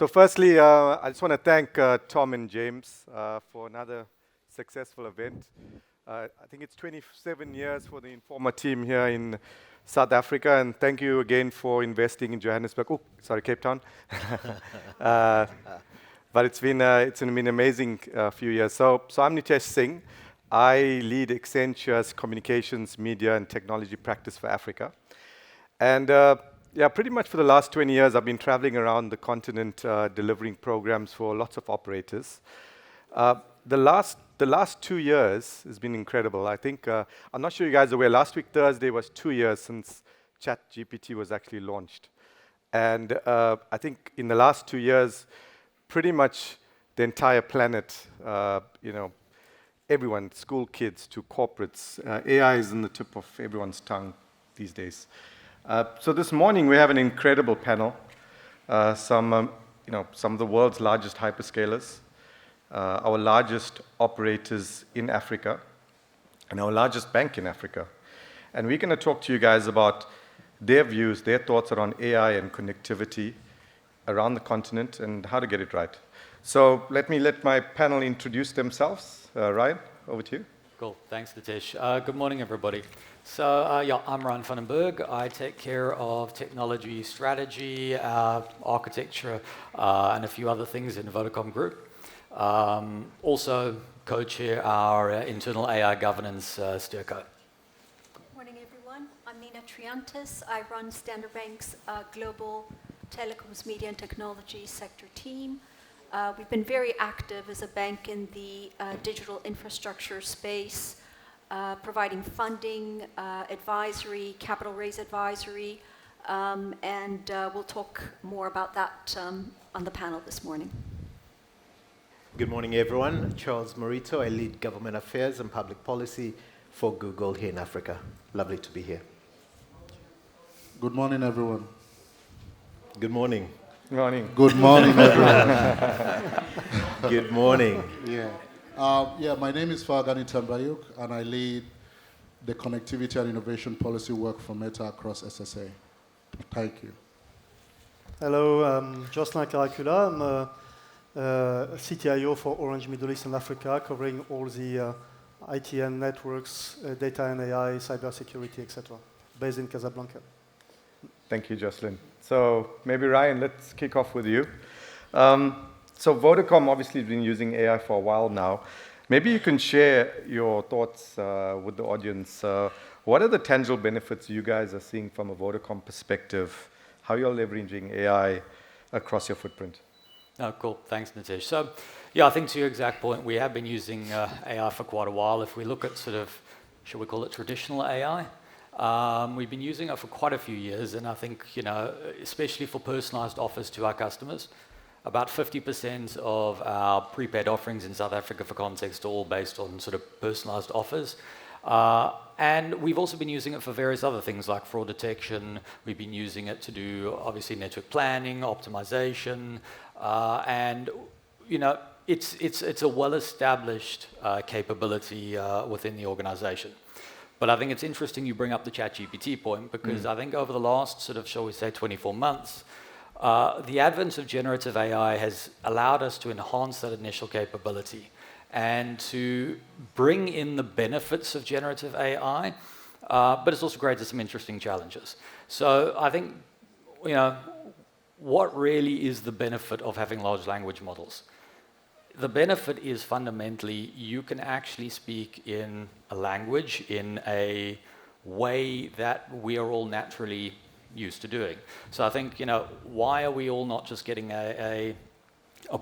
So firstly, I just want to thank Tom and James for another successful event. I think it's 27 years for the Informa team here in South Africa, and thank you again for investing in Johannesburg. Oh, sorry, Cape Town. But it's been an amazing few years. So I'm Nitesh Singh. I lead Accenture's communications, media, and technology practice for Africa. And pretty much for the last 20 years, I've been traveling around the continent delivering programs for lots of operators. The last 2 years has been incredible. I think, I'm not sure you guys are aware, last week, Thursday, was 2 years since ChatGPT was actually launched. And I think in the last 2 years, pretty much the entire planet, everyone, school kids to corporates, AI is in the tip of everyone's tongue these days. So this morning we have an incredible panel. Some of the world's largest hyperscalers, our largest operators in Africa, and our largest bank in Africa. And we're going to talk to you guys about their views, their thoughts around AI and connectivity around the continent and how to get it right. So let my panel introduce themselves. Ryan, over to you. Cool, thanks Nitesh. Good morning everybody. So I'm Ryan van den Berg. I take care of technology strategy, architecture, and a few other things in the Vodacom Group. Also co-chair our internal AI governance steerco. Good morning everyone. I'm Nina Triantis. I run Standard Bank's global telecoms, media and technology sector team. We've been very active as a bank in the digital infrastructure space, providing funding, advisory, capital raise advisory, and we'll talk more about that on the panel this morning. Good morning, everyone. Charles Morito. I lead government affairs and public policy for Google here in Africa. Lovely to be here. Good morning, everyone. Good morning. Good morning. Good morning, everyone. Good morning. My name is Fagani Tambayuk, and I lead the connectivity and innovation policy work for Meta across SSA. Thank you. Hello, I'm Jocelyn Caracula. I'm CTIO for Orange Middle East and Africa, covering all the ITN networks, data and AI, cybersecurity, etc., based in Casablanca. Thank you, Jocelyn. So maybe Ryan, let's kick off with you. So Vodacom obviously has been using AI for a while now. Maybe you can share your thoughts with the audience. What are the tangible benefits you guys are seeing from a Vodacom perspective? How you're leveraging AI across your footprint? Oh, cool. Thanks, Nitesh. So, yeah, I think to your exact point, we have been using AI for quite a while. If we look at sort of, should we call it traditional AI? We've been using it for quite a few years, and I think, especially for personalized offers to our customers, about 50% of our prepaid offerings in South Africa, for context, are all based on sort of personalized offers. And we've also been using it for various other things like fraud detection. We've been using it to do, obviously, network planning, optimization, and, it's a well-established capability within the organization. But I think it's interesting you bring up the ChatGPT point, because I think over the last sort of, shall we say, 24 months, the advent of generative AI has allowed us to enhance that initial capability and to bring in the benefits of generative AI, but it's also created some interesting challenges. So I think, what really is the benefit of having large language models? The benefit is fundamentally you can actually speak in a language in a way that we are all naturally used to doing. So I think, why are we all not just getting a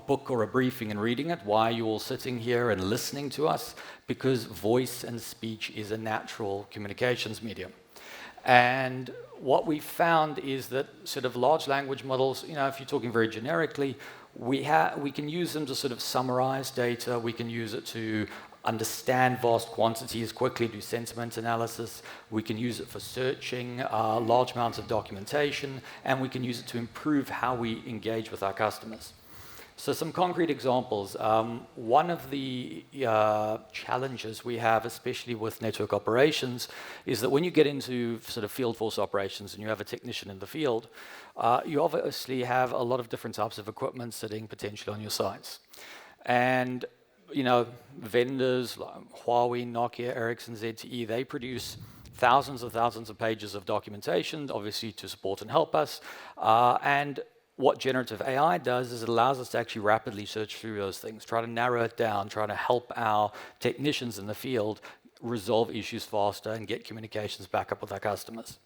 book or a briefing and reading it? Why are you all sitting here and listening to us? Because voice and speech is a natural communications medium. And what we found is that sort of large language models, if you're talking very generically, we can use them to sort of summarize data. We can use it to understand vast quantities, quickly do sentiment analysis. We can use it for searching large amounts of documentation, and we can use it to improve how we engage with our customers. So some concrete examples. One of the challenges we have, especially with network operations, is that when you get into sort of field force operations and you have a technician in the field, you obviously have a lot of different types of equipment sitting potentially on your sites. And vendors like Huawei, Nokia, Ericsson, ZTE, they produce thousands of pages of documentation, obviously to support and help us. And what generative AI does is it allows us to actually rapidly search through those things, try to narrow it down, try to help our technicians in the field resolve issues faster and get communications back up with our customers.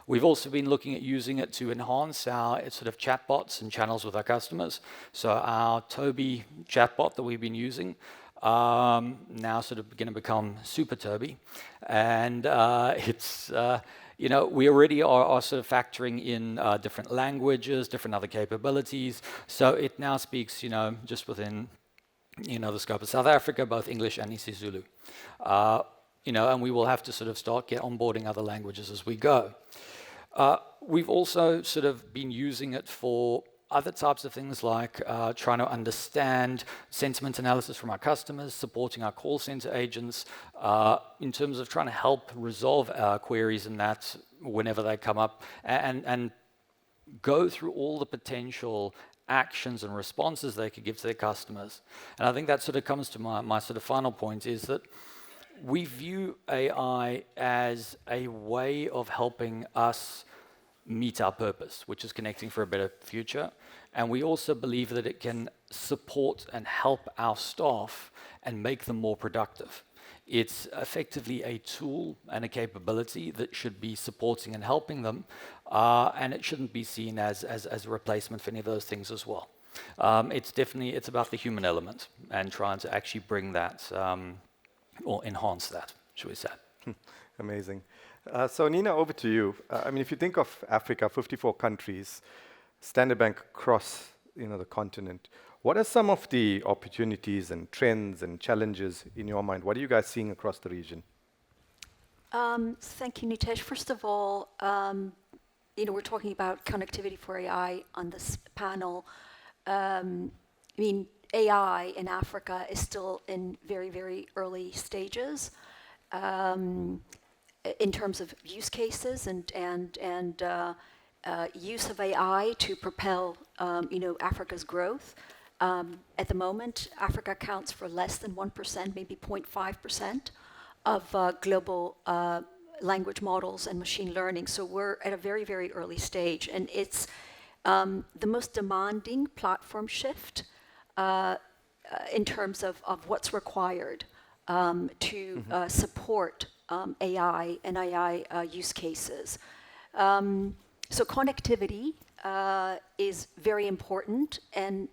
We've also been looking at using it to enhance our sort of chatbots and channels with our customers. So our Toby chatbot that we've been using now sort of going to become Super Toby, and it's we already are sort of factoring in different languages, different other capabilities. So it now speaks, just within, the scope of South Africa, both English and isiZulu. And we will have to sort of start onboarding other languages as we go. We've also sort of been using it for other types of things like trying to understand sentiment analysis from our customers, supporting our call center agents in terms of trying to help resolve queries and that whenever they come up, and go through all the potential actions and responses they could give to their customers. And I think that sort of comes to my sort of final point, is that we view AI as a way of helping us meet our purpose, which is connecting for a better future. And we also believe that it can support and help our staff and make them more productive. It's effectively a tool and a capability that should be supporting and helping them, and it shouldn't be seen as a replacement for any of those things as well. It's about the human element and trying to actually bring that or enhance that, should we say. Amazing. So Nina, over to you. If you think of Africa, 54 countries, Standard Bank across the continent, what are some of the opportunities and trends and challenges in your mind? What are you guys seeing across the region? Thank you, Nitesh. First of all, we're talking about connectivity for AI on this panel. AI in Africa is still in very, very early stages in terms of use cases and use of AI to propel Africa's growth. At the moment, Africa accounts for less than 1%, maybe 0.5% of global language models and machine learning. So we're at a very, very early stage, and it's the most demanding platform shift in terms of what's required to support AI and AI use cases. So connectivity is very important, and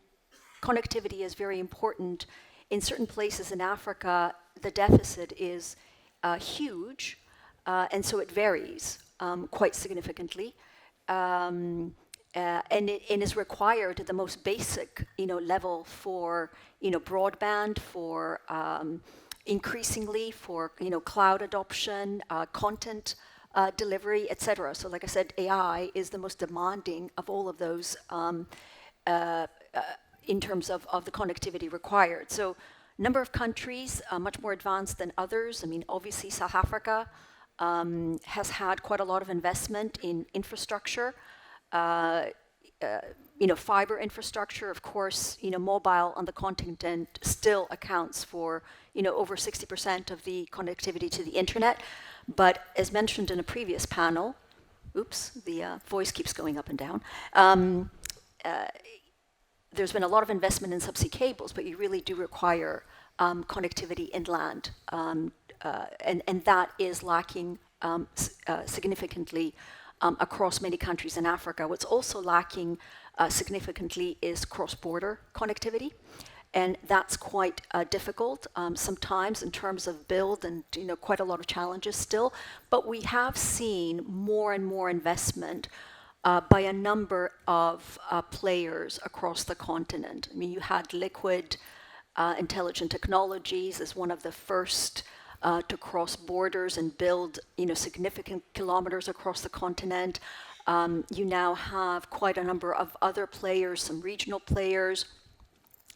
connectivity is very important in certain places in Africa. The deficit is huge, and so it varies quite significantly. And it is required at the most basic, level for, broadband, for increasingly for, cloud adoption, content delivery, etc. So, like I said, AI is the most demanding of all of those in terms of the connectivity required. So, number of countries much more advanced than others. Obviously, South Africa has had quite a lot of investment in infrastructure. Fiber infrastructure, of course, mobile on the continent still accounts for, over 60% of the connectivity to the internet. But as mentioned in a previous panel, the voice keeps going up and down. There's been a lot of investment in subsea cables, but you really do require connectivity inland, and that is lacking significantly across many countries in Africa. What's also lacking significantly is cross-border connectivity, and that's quite difficult sometimes in terms of build and quite a lot of challenges still. But we have seen more and more investment by a number of players across the continent. You had Liquid Intelligent Technologies as one of the first to cross borders and build significant kilometers across the continent. You now have quite a number of other players, some regional players,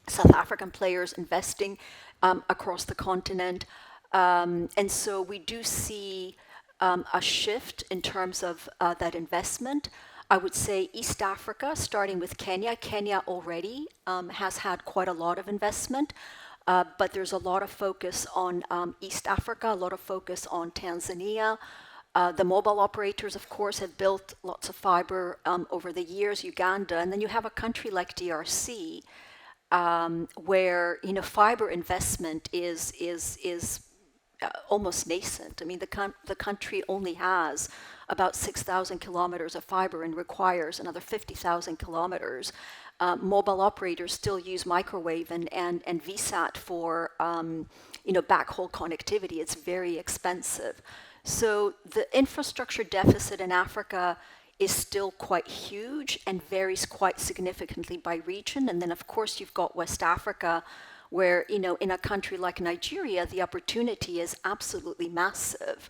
South African players investing across the continent. And so we do see a shift in terms of that investment. I would say East Africa, starting with Kenya. Kenya already has had quite a lot of investment, but there's a lot of focus on East Africa, a lot of focus on Tanzania. The mobile operators, of course, have built lots of fiber over the years, Uganda, and then you have a country like DRC, where fiber investment is almost nascent. I mean, the country only has about 6,000 kilometers of fiber and requires another 50,000 kilometers. Mobile operators still use microwave and VSAT for backhaul connectivity. It's very expensive. So the infrastructure deficit in Africa is still quite huge and varies quite significantly by region. And then, of course, you've got West Africa, where, in a country like Nigeria, the opportunity is absolutely massive.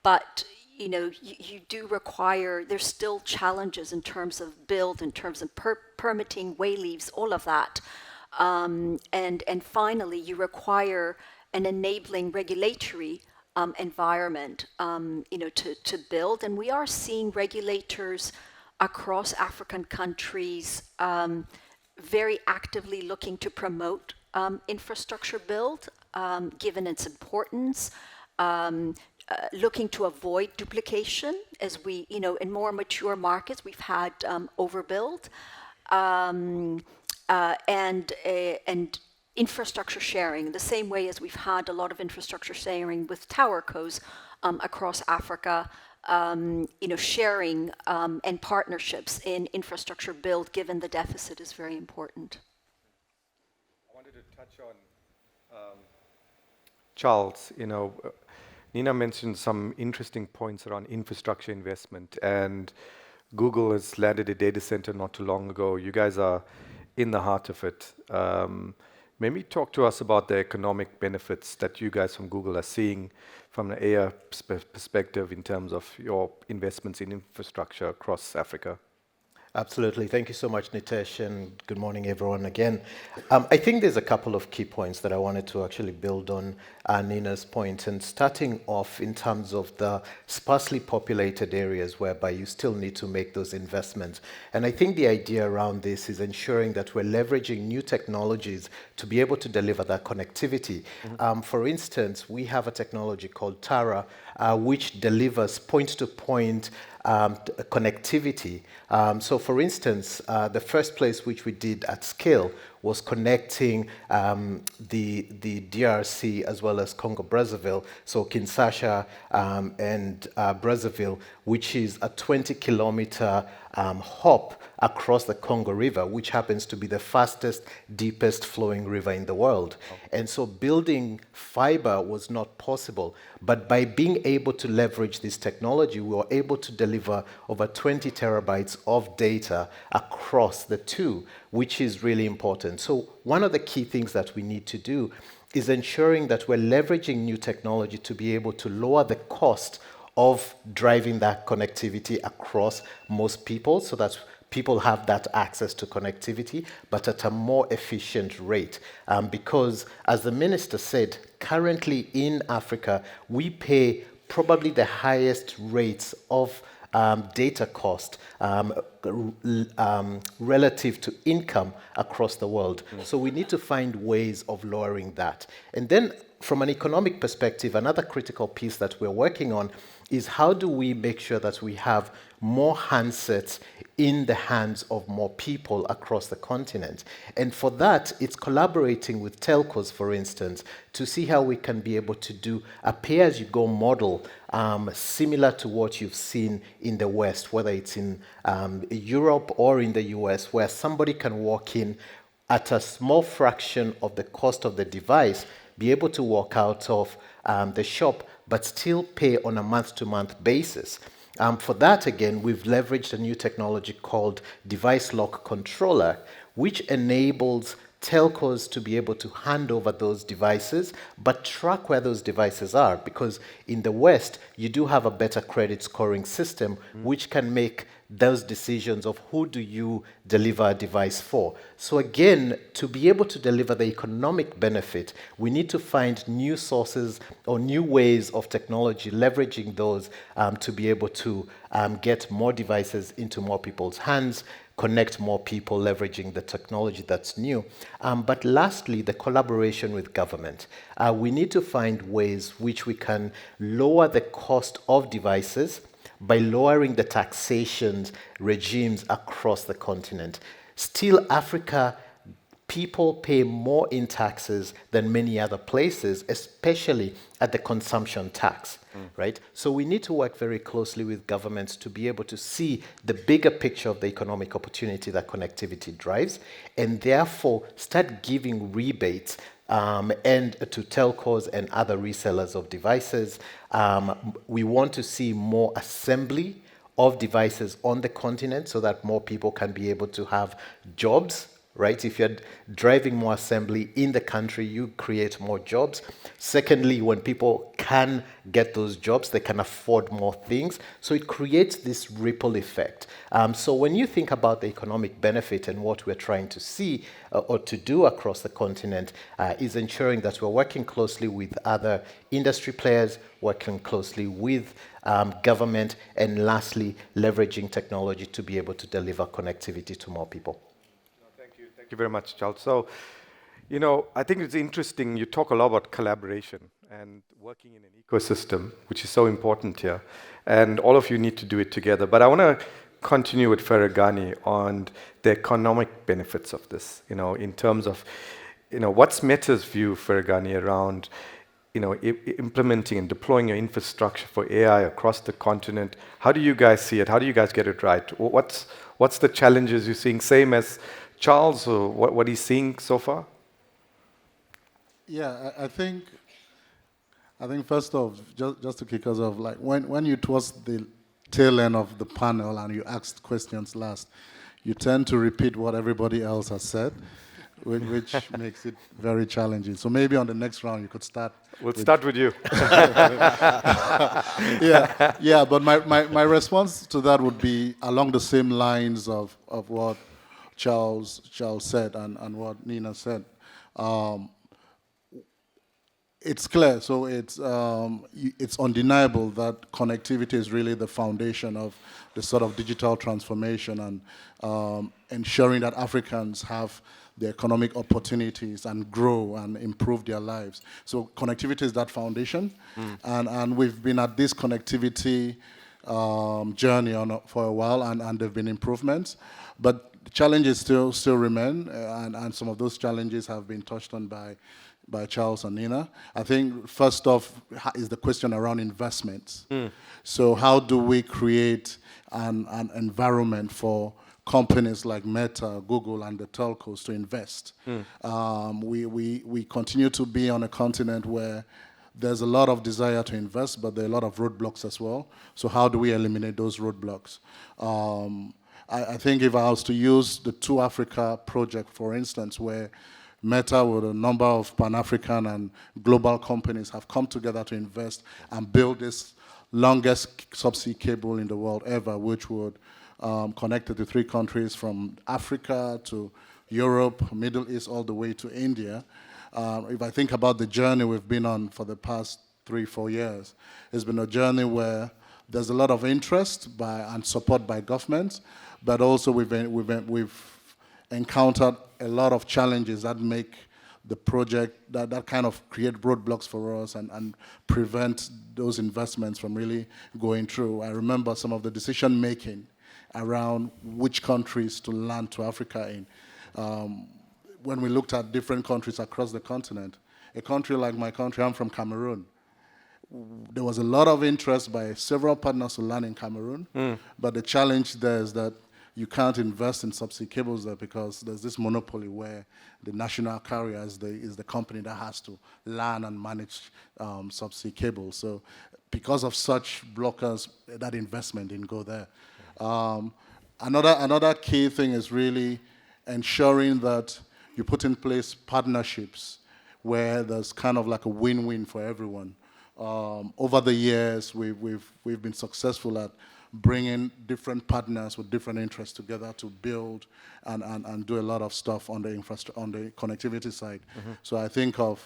But, you do require, there's still challenges in terms of build, in terms of permitting, way leaves, all of that. And finally, you require an enabling regulatory environment, to build. And we are seeing regulators across African countries very actively looking to promote infrastructure build, given its importance, looking to avoid duplication. As we, in more mature markets, we've had overbuild, and infrastructure sharing, the same way as we've had a lot of infrastructure sharing with towercos across Africa, sharing and partnerships in infrastructure build, given the deficit, is very important. I wanted to touch on Charles. Nina mentioned some interesting points around infrastructure investment, and Google has landed a data center not too long ago. You guys are in the heart of it. Maybe talk to us about the economic benefits that you guys from Google are seeing from an AI perspective in terms of your investments in infrastructure across Africa. Absolutely. Thank you so much, Nitesh, and good morning, everyone, again. I think there's a couple of key points that I wanted to actually build on Nina's point, and starting off in terms of the sparsely populated areas whereby you still need to make those investments. And I think the idea around this is ensuring that we're leveraging new technologies to be able to deliver that connectivity. For instance, we have a technology called Tara, which delivers point-to-point connectivity. So for instance, the first place which we did at scale was connecting the DRC as well as Congo-Brazzaville, so Kinshasa and Brazzaville, which is a 20-kilometer hop across the Congo River, which happens to be the fastest, deepest flowing river in the world. And so building fiber was not possible, but by being able to leverage this technology, we were able to deliver over 20 terabytes of data across the two, which is really important. So one of the key things that we need to do is ensuring that we're leveraging new technology to be able to lower the cost of driving that connectivity across most people, so that people have that access to connectivity, but at a more efficient rate. Because, as the minister said, currently in Africa, we pay probably the highest rates of data cost relative to income across the world. So we need to find ways of lowering that. And then from an economic perspective, another critical piece that we're working on is how do we make sure that we have more handsets in the hands of more people across the continent. And for that, it's collaborating with telcos, for instance, to see how we can be able to do a pay-as-you-go model similar to what you've seen in the West, whether it's in Europe or in the US, where somebody can walk in at a small fraction of the cost of the device, be able to walk out of the shop, but still pay on a month-to-month basis. For that, again, we've leveraged a new technology called Device Lock Controller, which enables telcos to be able to hand over those devices, but track where those devices are, because in the West, you do have a better credit scoring system, which can make those decisions of who do you deliver a device for. So again, to be able to deliver the economic benefit, we need to find new sources or new ways of technology, leveraging those to be able to get more devices into more people's hands, connect more people, leveraging the technology that's new. But lastly, the collaboration with government. We need to find ways which we can lower the cost of devices by lowering the taxation regimes across the continent. Still, Africa, people pay more in taxes than many other places, especially at the consumption tax, right? So we need to work very closely with governments to be able to see the bigger picture of the economic opportunity that connectivity drives, and therefore start giving rebates and to telcos and other resellers of devices. We want to see more assembly of devices on the continent so that more people can be able to have jobs, right? If you're driving more assembly in the country, you create more jobs. Secondly, when people can get those jobs, they can afford more things. So it creates this ripple effect. So when you think about the economic benefit and what we're trying to see or to do across the continent is ensuring that we're working closely with other industry players, working closely with government, and lastly, leveraging technology to be able to deliver connectivity to more people. Thank you very much, Charles. So, I think it's interesting. You talk a lot about collaboration and working in an ecosystem, which is so important here. And all of you need to do it together. But I want to continue with Ferragani on the economic benefits of this, in terms of, what's Meta's view, Ferragani, around, implementing and deploying your infrastructure for AI across the continent. How do you guys see it? How do you guys get it right? What's the challenges you're seeing? Same as Charles, or what he's seeing so far? Yeah, I think first off, just to kick us off, like when you towards the tail end of the panel and you asked questions last, you tend to repeat what everybody else has said, which makes it very challenging. So maybe on the next round you could start. We'll start with you. Yeah. But my response to that would be along the same lines of what Charles said and what Nina said. It's clear, so it's undeniable that connectivity is really the foundation of the sort of digital transformation and ensuring that Africans have the economic opportunities and grow and improve their lives. So connectivity is that foundation, and we've been at this connectivity journey for a while, and there have been improvements, but the challenges still remain, and some of those challenges have been touched on by Charles and Nina. I think first off is the question around investments. So how do we create an environment for companies like Meta, Google, and the telcos to invest? We continue to be on a continent where there's a lot of desire to invest, but there are a lot of roadblocks as well. So how do we eliminate those roadblocks? I think if I was to use the Two Africa project, for instance, where Meta, with a number of Pan-African and global companies, have come together to invest and build this longest subsea cable in the world ever, which would connect the three countries from Africa to Europe, Middle East, all the way to India. If I think about the journey we've been on for the past 3-4 years, it's been a journey where there's a lot of interest and support by governments, but also we've encountered a lot of challenges that make the project, that kind of create roadblocks for us and prevent those investments from really going through. I remember some of the decision making around which countries to land to Africa in. When we looked at different countries across the continent, a country like my country, I'm from Cameroon. There was a lot of interest by several partners to land in Cameroon, but the challenge there is that you can't invest in subsea cables there because there's this monopoly where the national carrier is the company that has to land and manage subsea cables. So because of such blockers, that investment didn't go there. Another key thing is really ensuring that you put in place partnerships where there's kind of like a win-win for everyone. Over the years, we've been successful at bringing different partners with different interests together to build and do a lot of stuff on the infrastructure, on the connectivity side. So I think of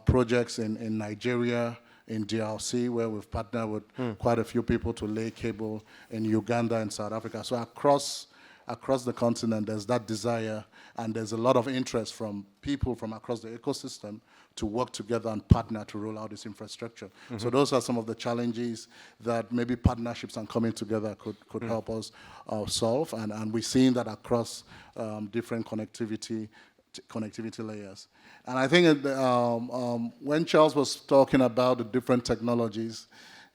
projects in Nigeria, in DRC, where we've partnered with quite a few people to lay cable, in Uganda and South Africa. So across the continent, there's that desire, and there's a lot of interest from people from across the ecosystem to work together and partner to roll out this infrastructure. So those are some of the challenges that maybe partnerships and coming together could help us solve, and we're seeing that across different connectivity layers. And I think when Charles was talking about the different technologies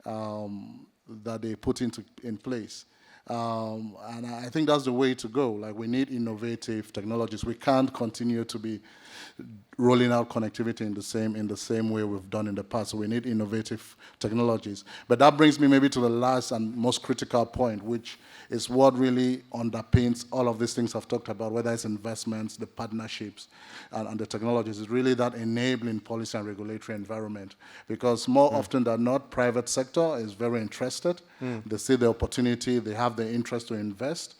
that they put in place, and I think that's the way to go. Like, we need innovative technologies. We can't continue to be rolling out connectivity in the same way we've done in the past. So we need innovative technologies. But that brings me maybe to the last and most critical point, which is what really underpins all of these things I've talked about, whether it's investments, the partnerships, and the technologies. It's really that enabling policy and regulatory environment. Because more often than not, private sector is very interested. They see the opportunity, they have the interest to invest.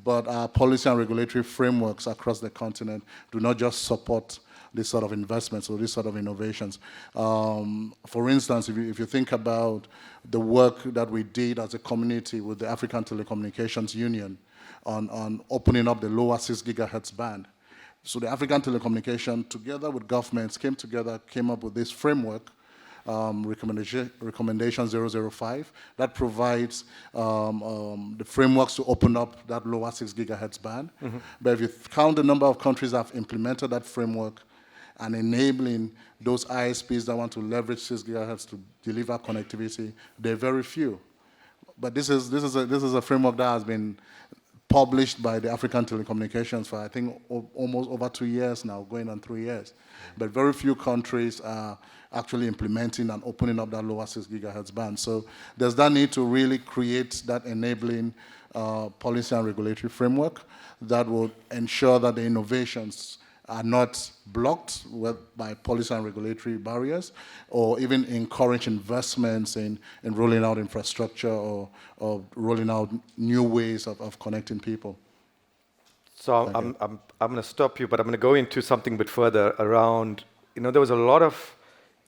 But our policy and regulatory frameworks across the continent do not just support this sort of investments or this sort of innovations. For instance, if you think about the work that we did as a community with the African Telecommunications Union on opening up the lower 6 gigahertz band. So the African Telecommunication, together with governments, came up with this framework, recommendation 005, that provides the frameworks to open up that lower 6 gigahertz band. But if you count the number of countries that have implemented that framework and enabling those ISPs that want to leverage 6 gigahertz to deliver connectivity, they're very few. But this is a framework that has been published by the African Telecommunications for, I think, almost over 2 years now, going on 3 years. But very few countries are actually implementing and opening up that lower 6 gigahertz band. So there's that need to really create that enabling policy and regulatory framework that will ensure that the innovations are not blocked by policy and regulatory barriers, or even encourage investments in rolling out infrastructure or rolling out new ways of connecting people. So I'm going to stop you, but I'm going to go into something a bit further around, there was a lot of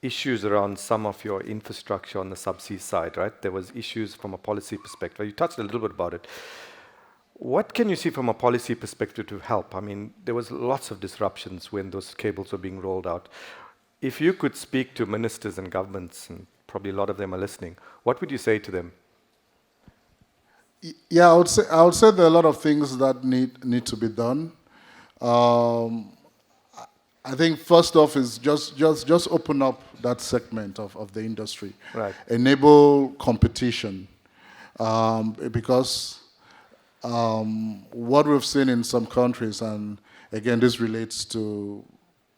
issues around some of your infrastructure on the subsea side, right? There was issues from a policy perspective. You touched a little bit about it. What can you see from a policy perspective to help? I mean, there was lots of disruptions when those cables were being rolled out. If you could speak to ministers and governments, and probably a lot of them are listening, what would you say to them? Yeah, I would say there are a lot of things that need to be done. I think first off is just open up that segment of the industry. Right. Enable competition, because what we've seen in some countries, and again, this relates to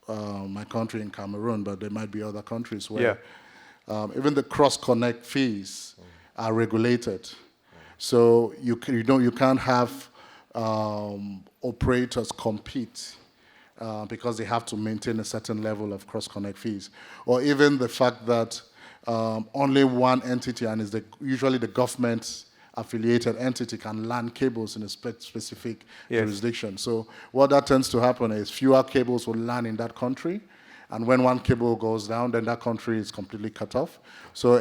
my country in Cameroon, but there might be other countries where even the cross-connect fees are regulated. So you can't have operators compete because they have to maintain a certain level of cross-connect fees. Or even the fact that only one entity, and is usually the government affiliated entity, can land cables in a specific jurisdiction. So what that tends to happen is fewer cables will land in that country, and when one cable goes down, then that country is completely cut off. So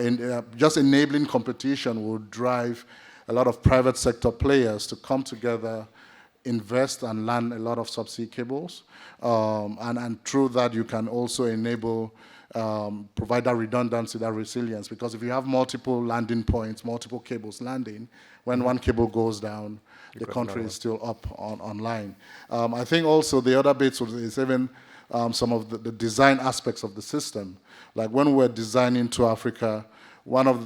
just enabling competition will drive a lot of private sector players to come together, invest and land a lot of subsea cables, and through that you can also enable provide that redundancy, that resilience, because if you have multiple landing points, multiple cables landing, when one cable goes down, the country is still up online. I think also the other bits is even some of the design aspects of the system. Like when we're designing to Africa,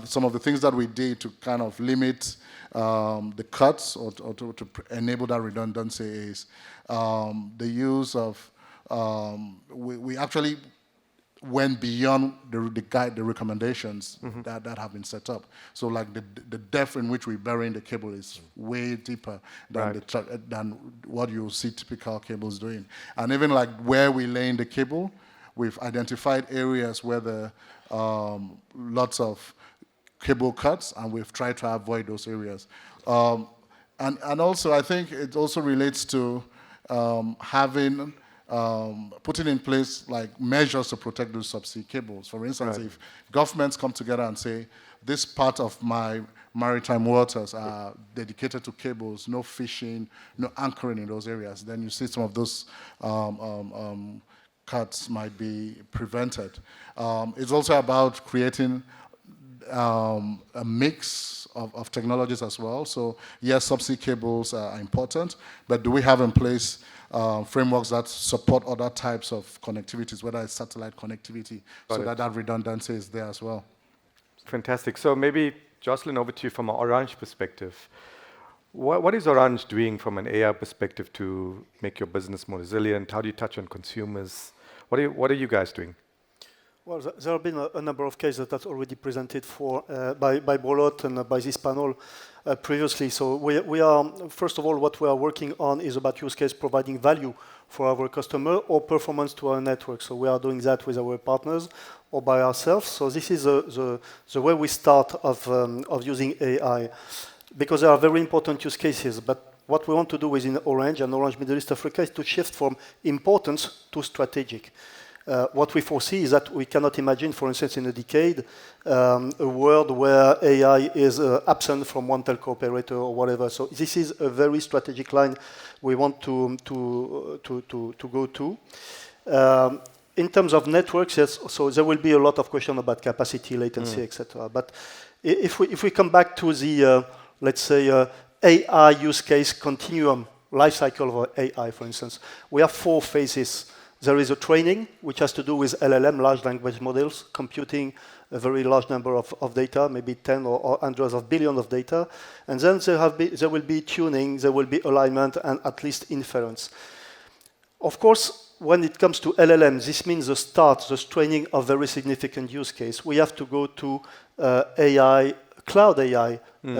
some of the things that we did to kind of limit the cuts or to enable that redundancy is the use of, we actually went beyond the guide, the recommendations that have been set up. So like the depth in which we're burying the cable is way deeper than than what you'll see typical cables doing. And even like where we're laying the cable, we've identified areas where there lots of cable cuts, and we've tried to avoid those areas. And also, I think it also relates to having putting in place like measures to protect those subsea cables. For instance, if governments come together and say, this part of my maritime waters are dedicated to cables, no fishing, no anchoring in those areas, then you see some of those cuts might be prevented. It's also about creating a mix of technologies as well. So yes, subsea cables are important, but do we have in place frameworks that support other types of connectivities, whether it's satellite connectivity, so that redundancy is there as well? Fantastic. So maybe, Jocelyn, over to you from an Orange perspective. What is Orange doing from an AI perspective to make your business more resilient? How do you touch on consumers? What are you guys doing? Well, there have been a number of cases that's already presented by Bolot and by this panel previously. So we are, first of all, what we are working on is about use case providing value for our customer or performance to our network. So we are doing that with our partners or by ourselves. So this is the way we start of using AI, because there are very important use cases. But what we want to do within Orange and Orange Middle East Africa is to shift from importance to strategic. What we foresee is that we cannot imagine, for instance, in a decade, a world where AI is absent from one telco operator or whatever. So this is a very strategic line we want to go to. In terms of networks, yes, so there will be a lot of question about capacity, latency, etc. But if we come back to the, let's say, AI use case continuum, life cycle of AI, for instance, we have 4 phases. There is a training, which has to do with LLM, large language models, computing a very large number of data, maybe 10 or hundreds of billions of data. And then there will be tuning, there will be alignment, and at least inference. Of course, when it comes to LLM, this means the training of very significant use case. We have to go to AI, cloud AI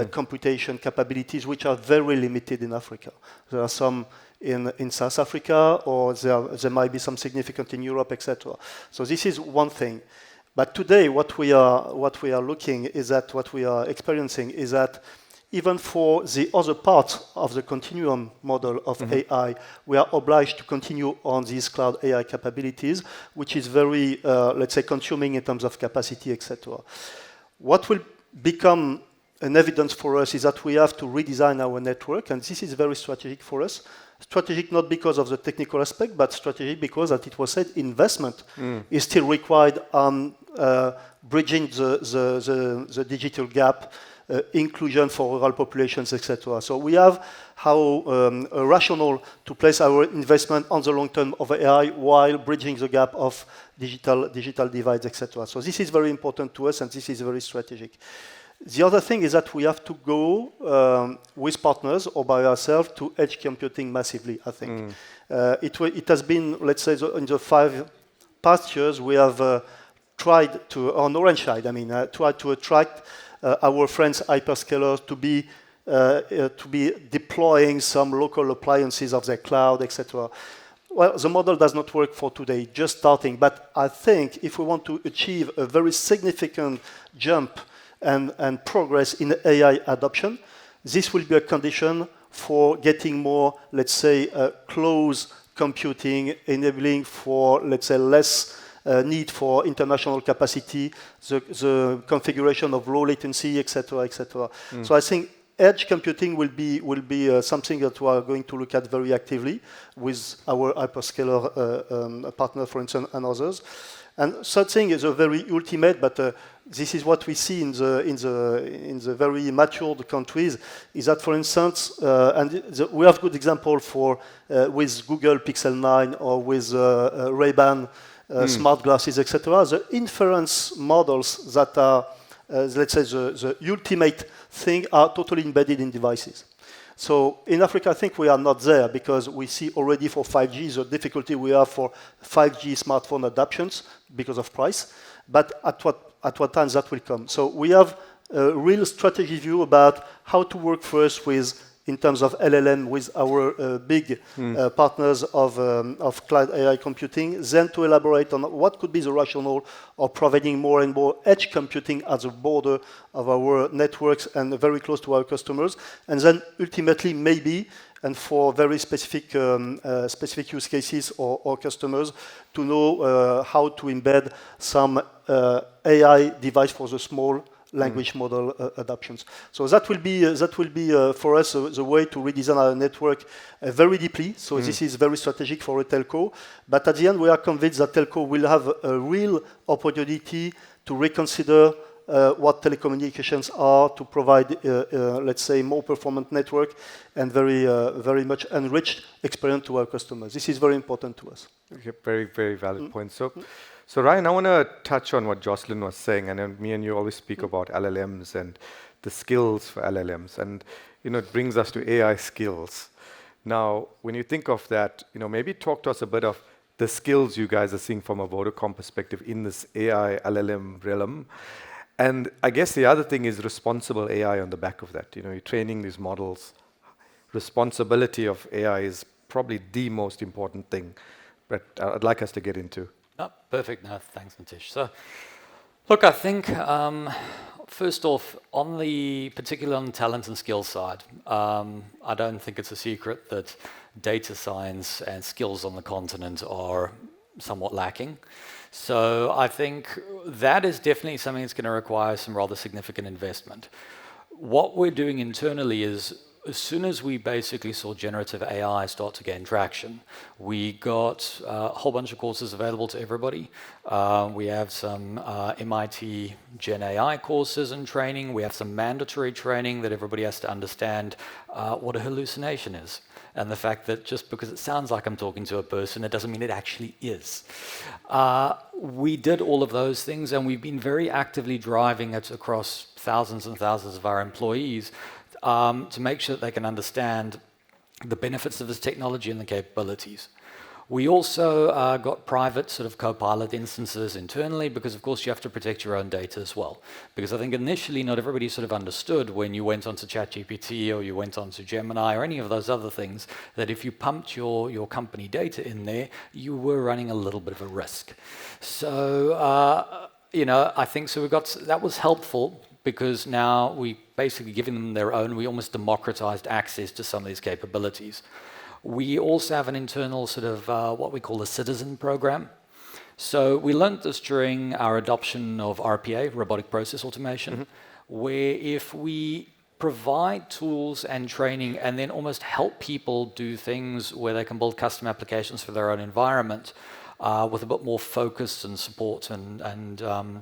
computation capabilities, which are very limited in Africa. There are some in South Africa, or there might be some significant in Europe, etc. So this is one thing. But today, what we are looking is that what we are experiencing is that even for the other part of the continuum model of AI, we are obliged to continue on these cloud AI capabilities, which is very, let's say, consuming in terms of capacity, etc. What will become an evidence for us is that we have to redesign our network, and this is very strategic for us. Strategic not because of the technical aspect, but strategic because, as it was said, investment is still required on bridging the digital gap, inclusion for rural populations, etc. So we have a rationale to place our investment on the long term of AI while bridging the gap of digital divides, etc. So this is very important to us, and this is very strategic. The other thing is that we have to go with partners or by ourselves to edge computing massively, I think. It has been, let's say, in the 5 past years, we have tried to, on Orange side, tried to attract our friends hyperscalers to be deploying some local appliances of their cloud, etc. Well, the model does not work for today, just starting. But I think if we want to achieve a very significant jump and progress in AI adoption, this will be a condition for getting more, let's say, close computing, enabling for, let's say, less need for international capacity, the configuration of low latency, etc., etc. So I think edge computing will be something that we are going to look at very actively with our hyperscaler partner, for instance, and others. And third thing is a very ultimate, but this is what we see in the very matured countries, is that, for instance, we have good example with Google Pixel 9 or with Ray-Ban smart glasses, etc. The inference models that are let's say, the ultimate thing are totally embedded in devices. So in Africa, I think we are not there because we see already for 5G the difficulty we have for 5G smartphone adoptions because of price. But at what time that will come? So we have a real strategy view about how to work first with, in terms of LLM, with our big partners of cloud AI computing, then to elaborate on what could be the rationale of providing more and more edge computing at the border of our networks and very close to our customers, and then ultimately maybe, and for very specific use cases or customers, to know how to embed some AI device for the small language model adoptions. So that will be for us the way to redesign our network very deeply. So this is very strategic for a telco. But at the end, we are convinced that telco will have a real opportunity to reconsider what telecommunications are, to provide, let's say, more performant network and very much enriched experience to our customers. This is very important to us. Okay, very, very valid point. So Ryan, I want to touch on what Jocelyn was saying, and then me and you always speak about LLMs and the skills for LLMs, and it brings us to AI skills. Now, when you think of that, maybe talk to us a bit of the skills you guys are seeing from a Vodacom perspective in this AI LLM realm. And I guess the other thing is responsible AI on the back of that. You're training these models. Responsibility of AI is probably the most important thing, but I'd like us to get into. Perfect. No, thanks, Nitish. So, look, I think first off, particularly on the talent and skill side, I don't think it's a secret that data science and skills on the continent are somewhat lacking. So I think that is definitely something that's going to require some rather significant investment. What we're doing internally is, as soon as we basically saw generative AI start to gain traction, we got a whole bunch of courses available to everybody. We have some MIT Gen AI courses and training. We have some mandatory training that everybody has to understand what a hallucination is. And the fact that just because it sounds like I'm talking to a person, it doesn't mean it actually is. We did all of those things, and we've been very actively driving it across thousands and thousands of our employees to make sure that they can understand the benefits of this technology and the capabilities. We also got private sort of co-pilot instances internally because, of course, you have to protect your own data as well. Because I think initially not everybody sort of understood when you went onto ChatGPT or you went onto Gemini or any of those other things that if you pumped your company data in there, you were running a little bit of a risk. So, I think so that was helpful because now we basically giving them their own, we almost democratized access to some of these capabilities. We also have an internal sort of what we call a citizen program. So we learned this during our adoption of RPA, robotic process automation, where if we provide tools and training and then almost help people do things where they can build custom applications for their own environment with a bit more focus and support and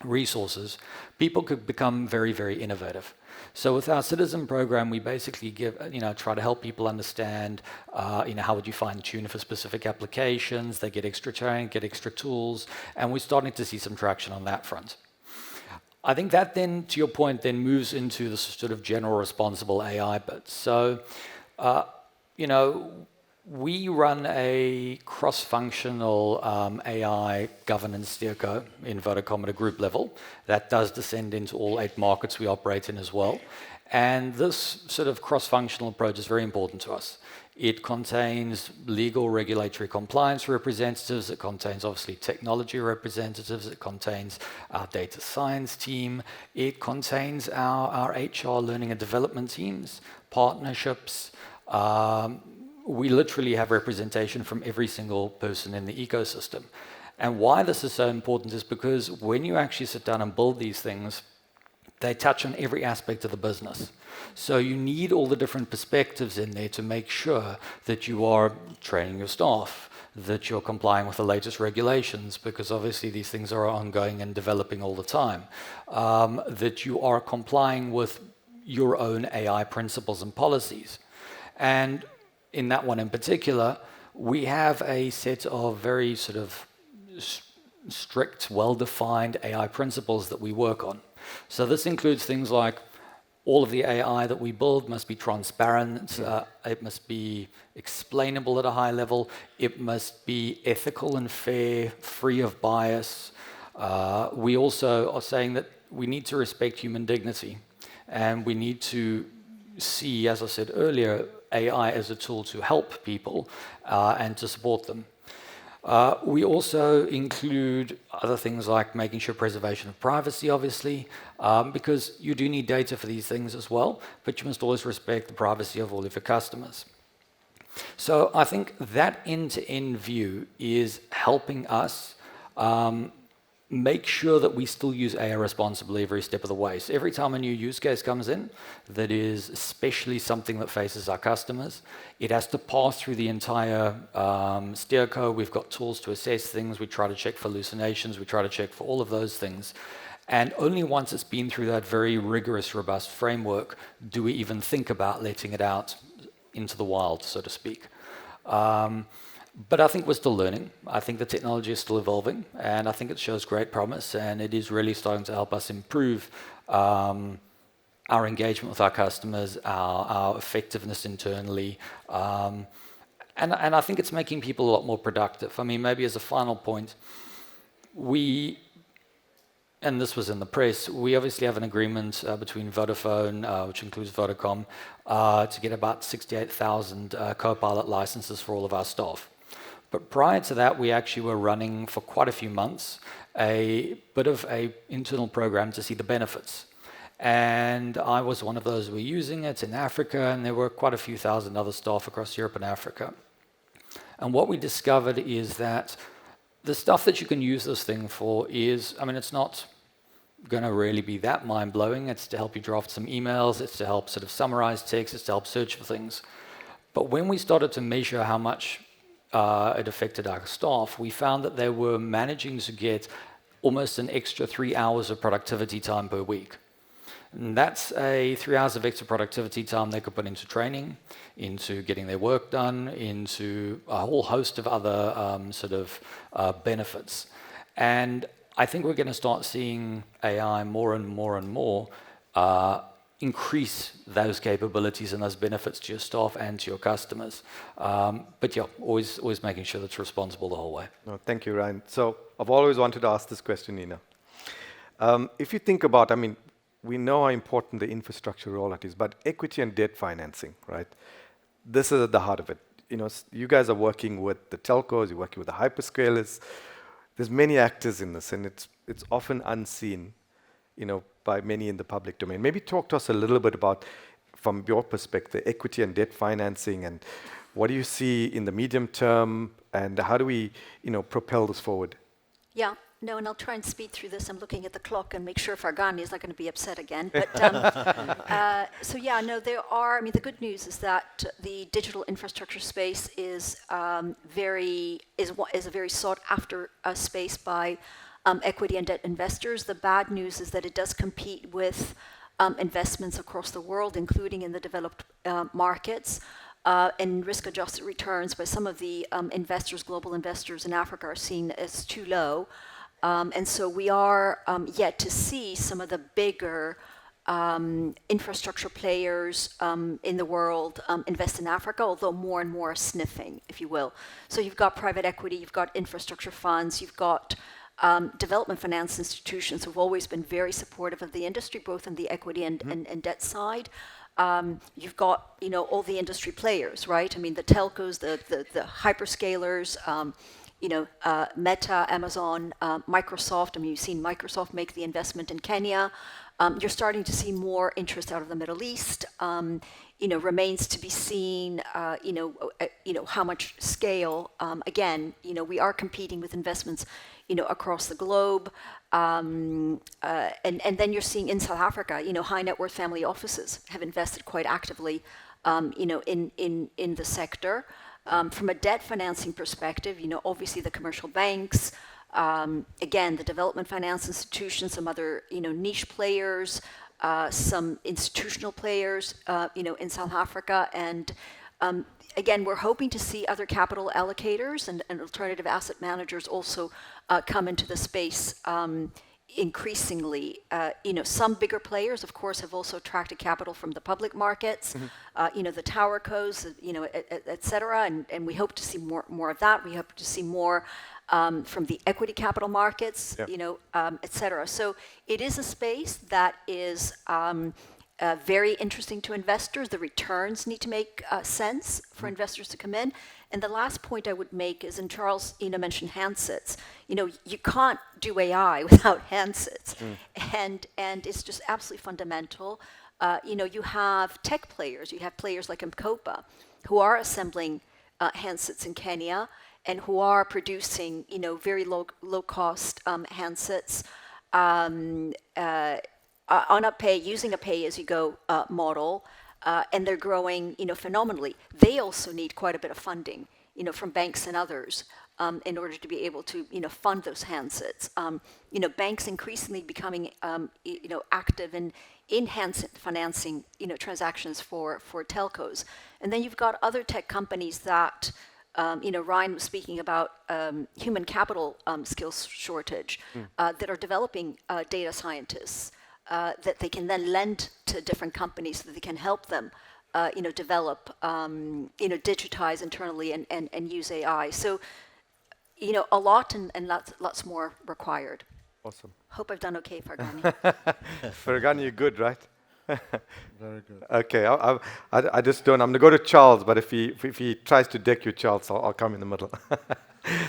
resources, people could become very, very innovative. So with our citizen program, we basically try to help people understand, how would you fine tune for specific applications. They get extra training, get extra tools, and we're starting to see some traction on that front. I think that then, to your point, then moves into the sort of general responsible AI bit. So, we run a cross-functional AI governance steerco in Vodacom at a group level. That does descend into all 8 markets we operate in as well. And this sort of cross-functional approach is very important to us. It contains legal regulatory compliance representatives. It contains, obviously, technology representatives. It contains our data science team. It contains our HR learning and development teams, partnerships. We literally have representation from every single person in the ecosystem. And why this is so important is because when you actually sit down and build these things, they touch on every aspect of the business. So you need all the different perspectives in there to make sure that you are training your staff, that you're complying with the latest regulations, because obviously these things are ongoing and developing all the time, that you are complying with your own AI principles and policies. And in that one in particular, we have a set of very sort of strict, well-defined AI principles that we work on. So this includes things like all of the AI that we build must be transparent, it must be explainable at a high level, it must be ethical and fair, free of bias. We also are saying that we need to respect human dignity, and we need to see, as I said earlier, AI as a tool to help people and to support them. We also include other things like making sure preservation of privacy, obviously, because you do need data for these things as well, but you must always respect the privacy of all of your customers. So I think that end-to-end view is helping us make sure that we still use AI responsibly every step of the way. So every time a new use case comes in that is especially something that faces our customers, it has to pass through the entire steer code. We've got tools to assess things. We try to check for hallucinations. We try to check for all of those things. And only once it's been through that very rigorous, robust framework do we even think about letting it out into the wild, so to speak. But I think we're still learning. I think the technology is still evolving, and I think it shows great promise, and it is really starting to help us improve our engagement with our customers, our effectiveness internally, and I think it's making people a lot more productive. I mean, maybe as a final point, and this was in the press, we obviously have an agreement between Vodafone, which includes Vodacom, to get about 68,000 Copilot licenses for all of our staff. But prior to that, we actually were running for quite a few months a bit of an internal program to see the benefits. And I was one of those who were using it in Africa, and there were quite a few thousand other staff across Europe and Africa. And what we discovered is that the stuff that you can use this thing for is, I mean, it's not going to really be that mind-blowing. It's to help you draft some emails. It's to help sort of summarize text. It's to help search for things. But when we started to measure how much it affected our staff, we found that they were managing to get almost an extra 3 hours of productivity time per week. And that's 3 hours of extra productivity time they could put into training, into getting their work done, into a whole host of other benefits. And I think we're going to start seeing AI more and more and more increase those capabilities and those benefits to your staff and to your customers. But yeah, always making sure that's responsible the whole way. No, thank you, Ryan. So I've always wanted to ask this question, Nina. If you think about, I mean, we know how important the infrastructure rollout is, but equity and debt financing, right? This is at the heart of it. You know, you guys are working with the telcos, you're working with the hyperscalers. There's many actors in this, and it's often unseen, you know, by many in the public domain. Maybe talk to us a little bit about, from your perspective, equity and debt financing, and what do you see in the medium term, and how do we, you know, propel this forward? Yeah, no, and I'll try and speed through this. I'm looking at the clock and make sure Farghani is not going to be upset again. But so yeah, no, there are. I mean, the good news is that the digital infrastructure space is a very sought after space by equity and debt investors. The bad news is that it does compete with investments across the world, including in the developed markets. And risk-adjusted returns by some of the global investors in Africa are seen as too low. And so we are yet to see some of the bigger infrastructure players in the world invest in Africa, although more and more are sniffing, if you will. So you've got private equity, you've got infrastructure funds, you've got development finance institutions who've always been very supportive of the industry, both on the equity and debt side. You've got, you know, all the industry players, right? I mean, the telcos, the hyperscalers, Meta, Amazon, Microsoft. I mean, you've seen Microsoft make the investment in Kenya. You're starting to see more interest out of the Middle East. Remains to be seen, how much scale. Again, we are competing with investments, across the globe. And then you're seeing in South Africa, high net worth family offices have invested quite actively, in the sector. From a debt financing perspective, obviously the commercial banks, again, the development finance institutions, some other, niche players, some institutional players, in South Africa. And again, we're hoping to see other capital allocators and alternative asset managers also come into the space, increasingly, some bigger players, of course, have also attracted capital from the public markets, the tower codes, et cetera, and we hope to see more of that. We hope to see more from the equity capital markets, et cetera. So it is a space that is very interesting to investors. The returns need to make sense for investors to come in. And the last point I would make is, and Charles mentioned handsets. You can't do AI without handsets, and it's just absolutely fundamental. You have tech players. You have players like Mkopa, who are assembling handsets in Kenya and who are producing very low cost handsets on using a pay as you go model. And they're growing, phenomenally. They also need quite a bit of funding, from banks and others, in order to be able to, fund those handsets. Banks increasingly becoming, active in handset financing, transactions for telcos. And then you've got other tech companies that, Ryan was speaking about human capital skills shortage, that are developing data scientists. That they can then lend to different companies so that they can help them, develop, digitize internally and use AI. So, a lot and lots more required. Awesome. Hope I've done okay, Fargani. Fargani, you're good, right? Very good. Okay, I just don't. I'm going to go to Charles, but if he tries to deck you, Charles, I'll come in the middle.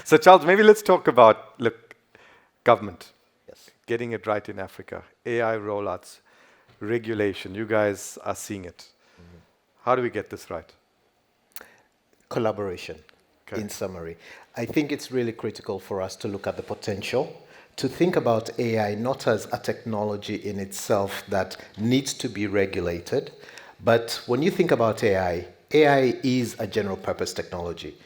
So, Charles, maybe let's talk about, government. Yes. Getting it right in Africa, AI rollouts, regulation. You guys are seeing it. How do we get this right? Collaboration, Okay. in summary. I think it's really critical for us to look at the potential, to think about AI not as a technology in itself that needs to be regulated, but when you think about AI, AI is a general purpose technology,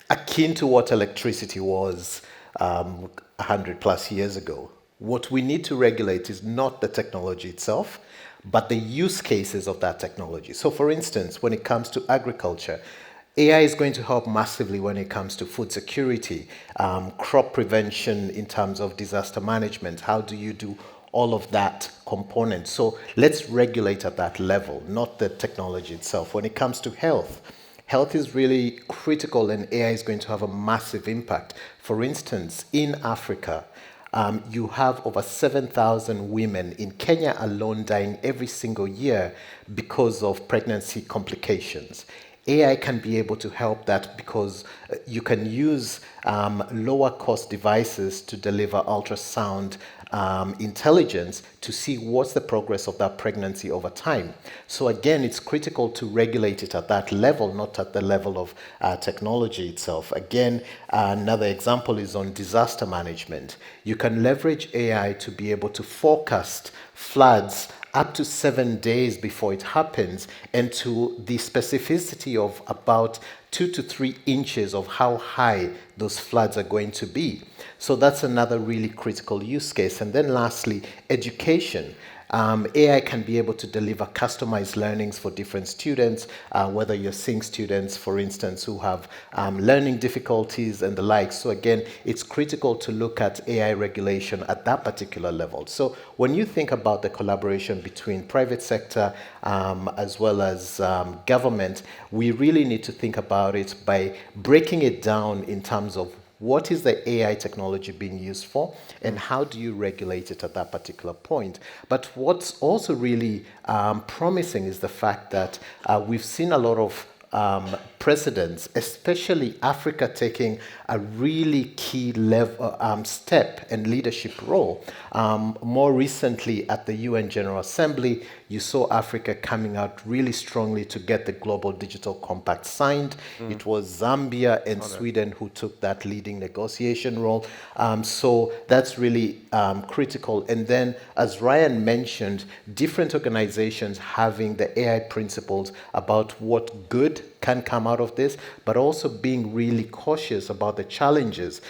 akin to what electricity was 100 plus years ago. What we need to regulate is not the technology itself, but the use cases of that technology. So for instance, when it comes to agriculture, AI is going to help massively when it comes to food security, crop prevention in terms of disaster management. How do you do all of that component? So let's regulate at that level, not the technology itself. When it comes to health, health is really critical and AI is going to have a massive impact. For instance, in Africa, you have over 7,000 women in Kenya alone dying every single year because of pregnancy complications. AI can be able to help that because you can use lower cost devices to deliver ultrasound intelligence to see what's the progress of that pregnancy over time. So again, it's critical to regulate it at that level, not at the level of technology itself. Again, another example is on disaster management. You can leverage AI to be able to forecast floods up to 7 days before it happens, and to the specificity of about 2 to 3 inches of how high those floods are going to be. So that's another really critical use case. And then lastly, education. AI can be able to deliver customized learnings for different students, whether you're seeing students, for instance, who have learning difficulties and the like. So again, it's critical to look at AI regulation at that particular level. So when you think about the collaboration between private sector as well as government, we really need to think about it by breaking it down in terms of what is the AI technology being used for, and how do you regulate it at that particular point? But what's also really promising is the fact that we've seen a lot of precedents, especially Africa taking a really key step and leadership role. More recently at the UN General Assembly, you saw Africa coming out really strongly to get the Global Digital Compact signed. It was Zambia and Sweden who took that leading negotiation role. So that's really critical. And then, as Ryan mentioned, different organizations having the AI principles about what good can come out of this, but also being really cautious about the challenges.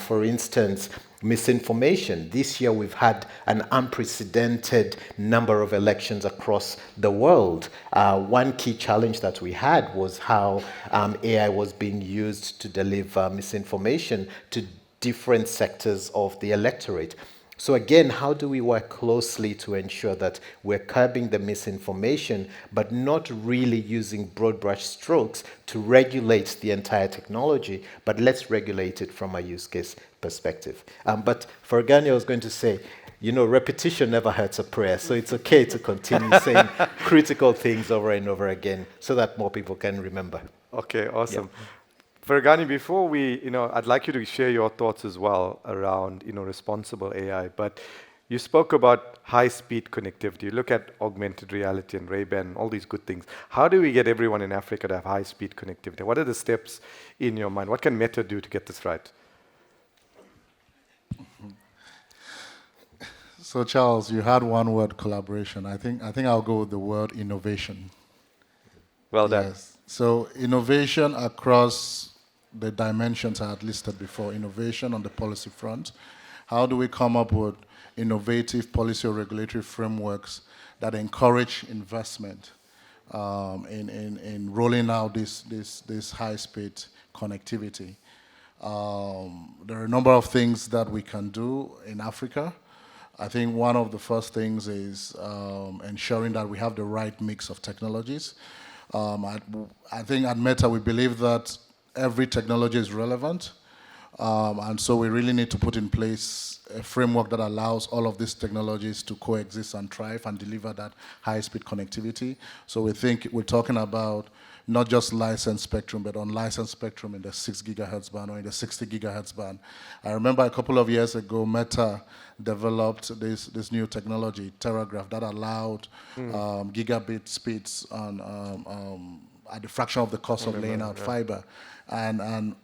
For instance, misinformation. This year we've had an unprecedented number of elections across the world. One key challenge that we had was how AI was being used to deliver misinformation to different sectors of the electorate. So again, how do we work closely to ensure that we're curbing the misinformation, but not really using broad brush strokes to regulate the entire technology, but let's regulate it from a use case perspective. But for Ghani, I was going to say, repetition never hurts a prayer, so it's okay to continue saying critical things over and over again so that more people can remember. Okay, awesome. Fergani, before I'd like you to share your thoughts as well around, responsible AI. But you spoke about high-speed connectivity. You look at augmented reality and Ray-Ban, all these good things. How do we get everyone in Africa to have high-speed connectivity? What are the steps in your mind? What can Meta do to get this right? So Charles, you had one word, collaboration. I think I'll go with the word innovation. Well done. Yes. So innovation across the dimensions I had listed before, innovation on the policy front. How do we come up with innovative policy or regulatory frameworks that encourage investment in rolling out this high-speed connectivity? There are a number of things that we can do in Africa. I think one of the first things is ensuring that we have the right mix of technologies. I think at Meta we believe that every technology is relevant, and so we really need to put in place a framework that allows all of these technologies to coexist and thrive and deliver that high-speed connectivity. So we think we're talking about not just licensed spectrum, but unlicensed spectrum in the 6 gigahertz band or in the 60 gigahertz band. I remember a couple of years ago, Meta developed this new technology, Teragraph, that allowed gigabit speeds at the fraction of the cost of laying out fiber. And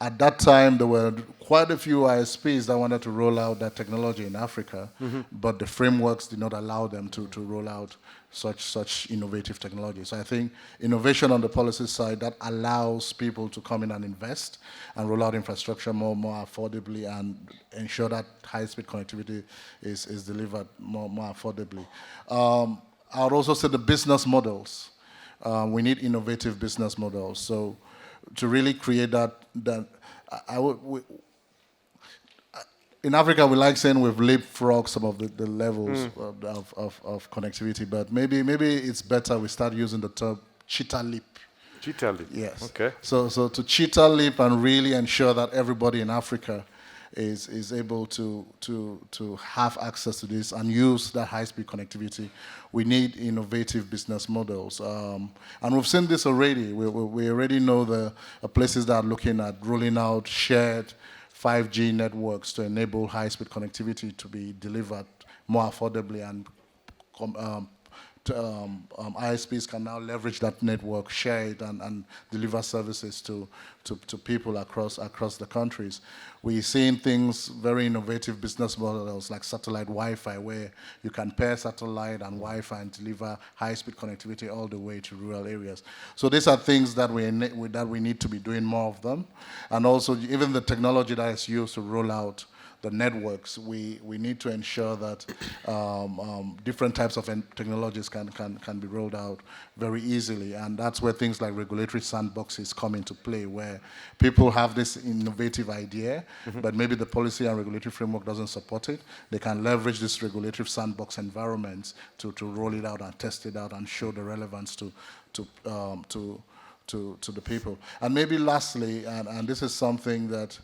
at that time, there were quite a few ISPs that wanted to roll out that technology in Africa, but the frameworks did not allow them to roll out such innovative technology. So I think innovation on the policy side that allows people to come in and invest and roll out infrastructure more affordably and ensure that high-speed connectivity is delivered more affordably. I would also say the business models. We need innovative business models. So to really create that in Africa, we like saying we've leapfrogged some of the levels of connectivity, but maybe it's better we start using the term cheetah leap. Cheetah leap. Yes. Okay. So to cheetah leap and really ensure that everybody in Africa is able to have access to this and use that high-speed connectivity, we need innovative business models. And we've seen this already. We already know the places that are looking at rolling out shared 5G networks to enable high-speed connectivity to be delivered more affordably, and ISPs can now leverage that network, share it, and deliver services to people across the countries. We're seeing things, very innovative business models like satellite Wi-Fi, where you can pair satellite and Wi-Fi and deliver high-speed connectivity all the way to rural areas. So these are things that we need to be doing more of them. And also, even the technology that is used to roll out the networks, we need to ensure that different types of technologies can be rolled out very easily. And that's where things like regulatory sandboxes come into play, where people have this innovative idea, but maybe the policy and regulatory framework doesn't support it. They can leverage this regulatory sandbox environments to roll it out and test it out and show the relevance to the people. And maybe lastly, and this is something that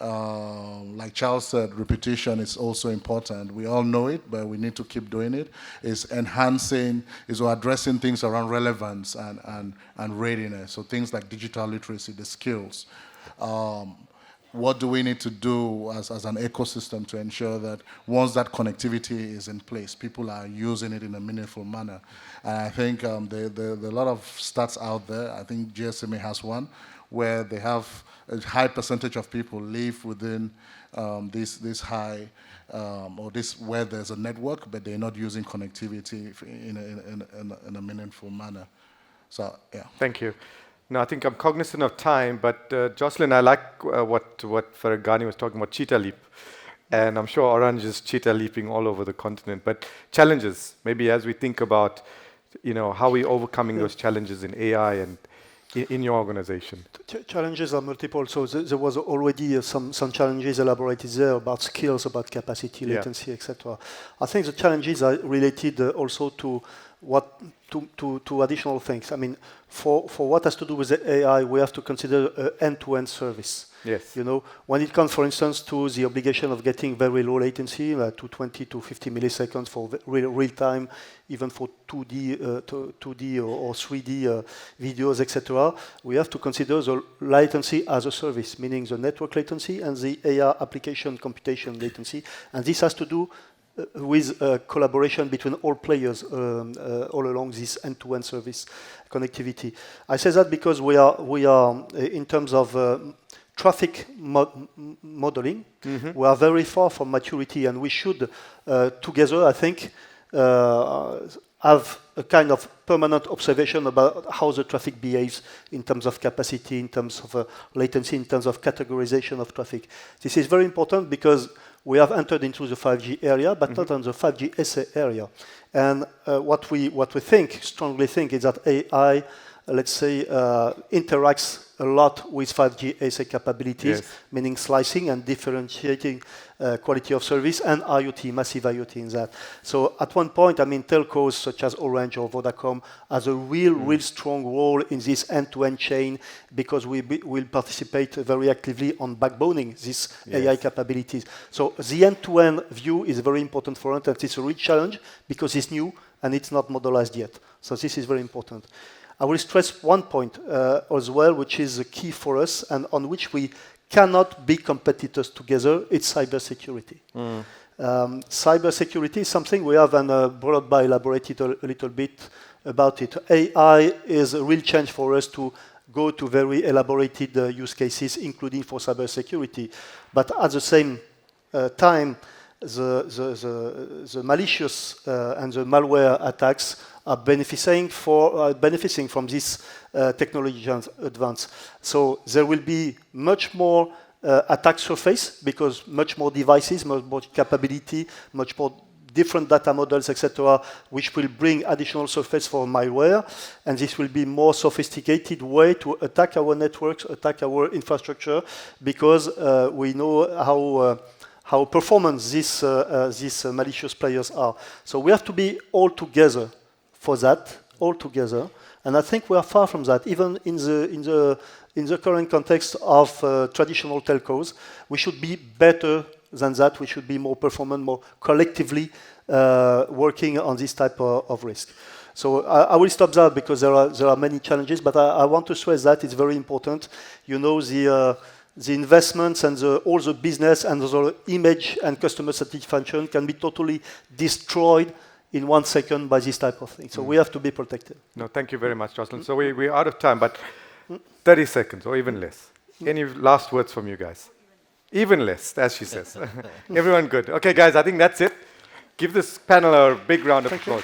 like Charles said, repetition is also important. We all know it, but we need to keep doing it. Is addressing things around relevance and readiness. So things like digital literacy, the skills. What do we need to do as an ecosystem to ensure that once that connectivity is in place, people are using it in a meaningful manner? And I think there are a lot of stats out there. I think GSMA has one where they have a high percentage of people live within this high or this where there's a network, but they're not using connectivity in a meaningful manner. So yeah. Thank you. No, I think I'm cognizant of time, but Jocelyn, I like what Faragani was talking about, cheetah leap. And I'm sure Orange is cheetah leaping all over the continent. But challenges, maybe as we think about, how we're overcoming those challenges in AI and in your organization? Challenges are multiple. So there was already some challenges elaborated there about skills, about capacity, latency, etc. I think the challenges are related also to to additional things. I mean, for what has to do with the AI, we have to consider end-to-end service. Yes. You know, when it comes, for instance, to the obligation of getting very low latency, to 20 to 50 milliseconds for real time, even for 2D or 3D videos, etc., we have to consider the latency as a service, meaning the network latency and the AI application computation latency. And this has to do with collaboration between all players all along this end-to-end service connectivity. I say that because we are in terms of traffic modeling, we are very far from maturity, and we should together, I think, have a kind of permanent observation about how the traffic behaves in terms of capacity, in terms of latency, in terms of categorization of traffic. This is very important because we have entered into the 5G area, but not on the 5G SA area. And what we strongly think, is that AI, let's say, interacts a lot with 5G SA capabilities, meaning slicing and differentiating quality of service and IoT, massive IoT in that. So at one point, I mean, telcos such as Orange or Vodacom has a real strong role in this end-to-end chain because we will participate very actively on backboning these AI capabilities. So the end-to-end view is very important for us, and it's a real challenge because it's new and it's not modelized yet. So this is very important. I will stress one point as well, which is key for us and on which we cannot be competitors together. It's cybersecurity. Cybersecurity is something we have, and Broadby elaborated a little bit about it. AI is a real change for us to go to very elaborated use cases, including for cybersecurity. But at the same time, the malicious and the malware attacks are benefiting from this technology advance. So there will be much more attack surface because much more devices, much more capability, much more different data models, etc., which will bring additional surface for malware, and this will be more sophisticated way to attack our networks, attack our infrastructure, because we know how performant these malicious players are. So we have to be all together for that, all together. And I think we are far from that, even in the current context of traditional telcos. We should be better than that. We should be more performant, more collectively working on this type of risk. So I will stop there because there are many challenges, but I want to stress that it's very important. You know, the investments and all the business and the image and customer satisfaction can be totally destroyed in 1 second by this type of thing. So we have to be protected. No, thank you very much, Jocelyn. So we're out of time, but 30 seconds or even less. Any last words from you guys? Even less, as she says. Everyone good. Okay, guys, I think that's it. Give this panel a big round of applause.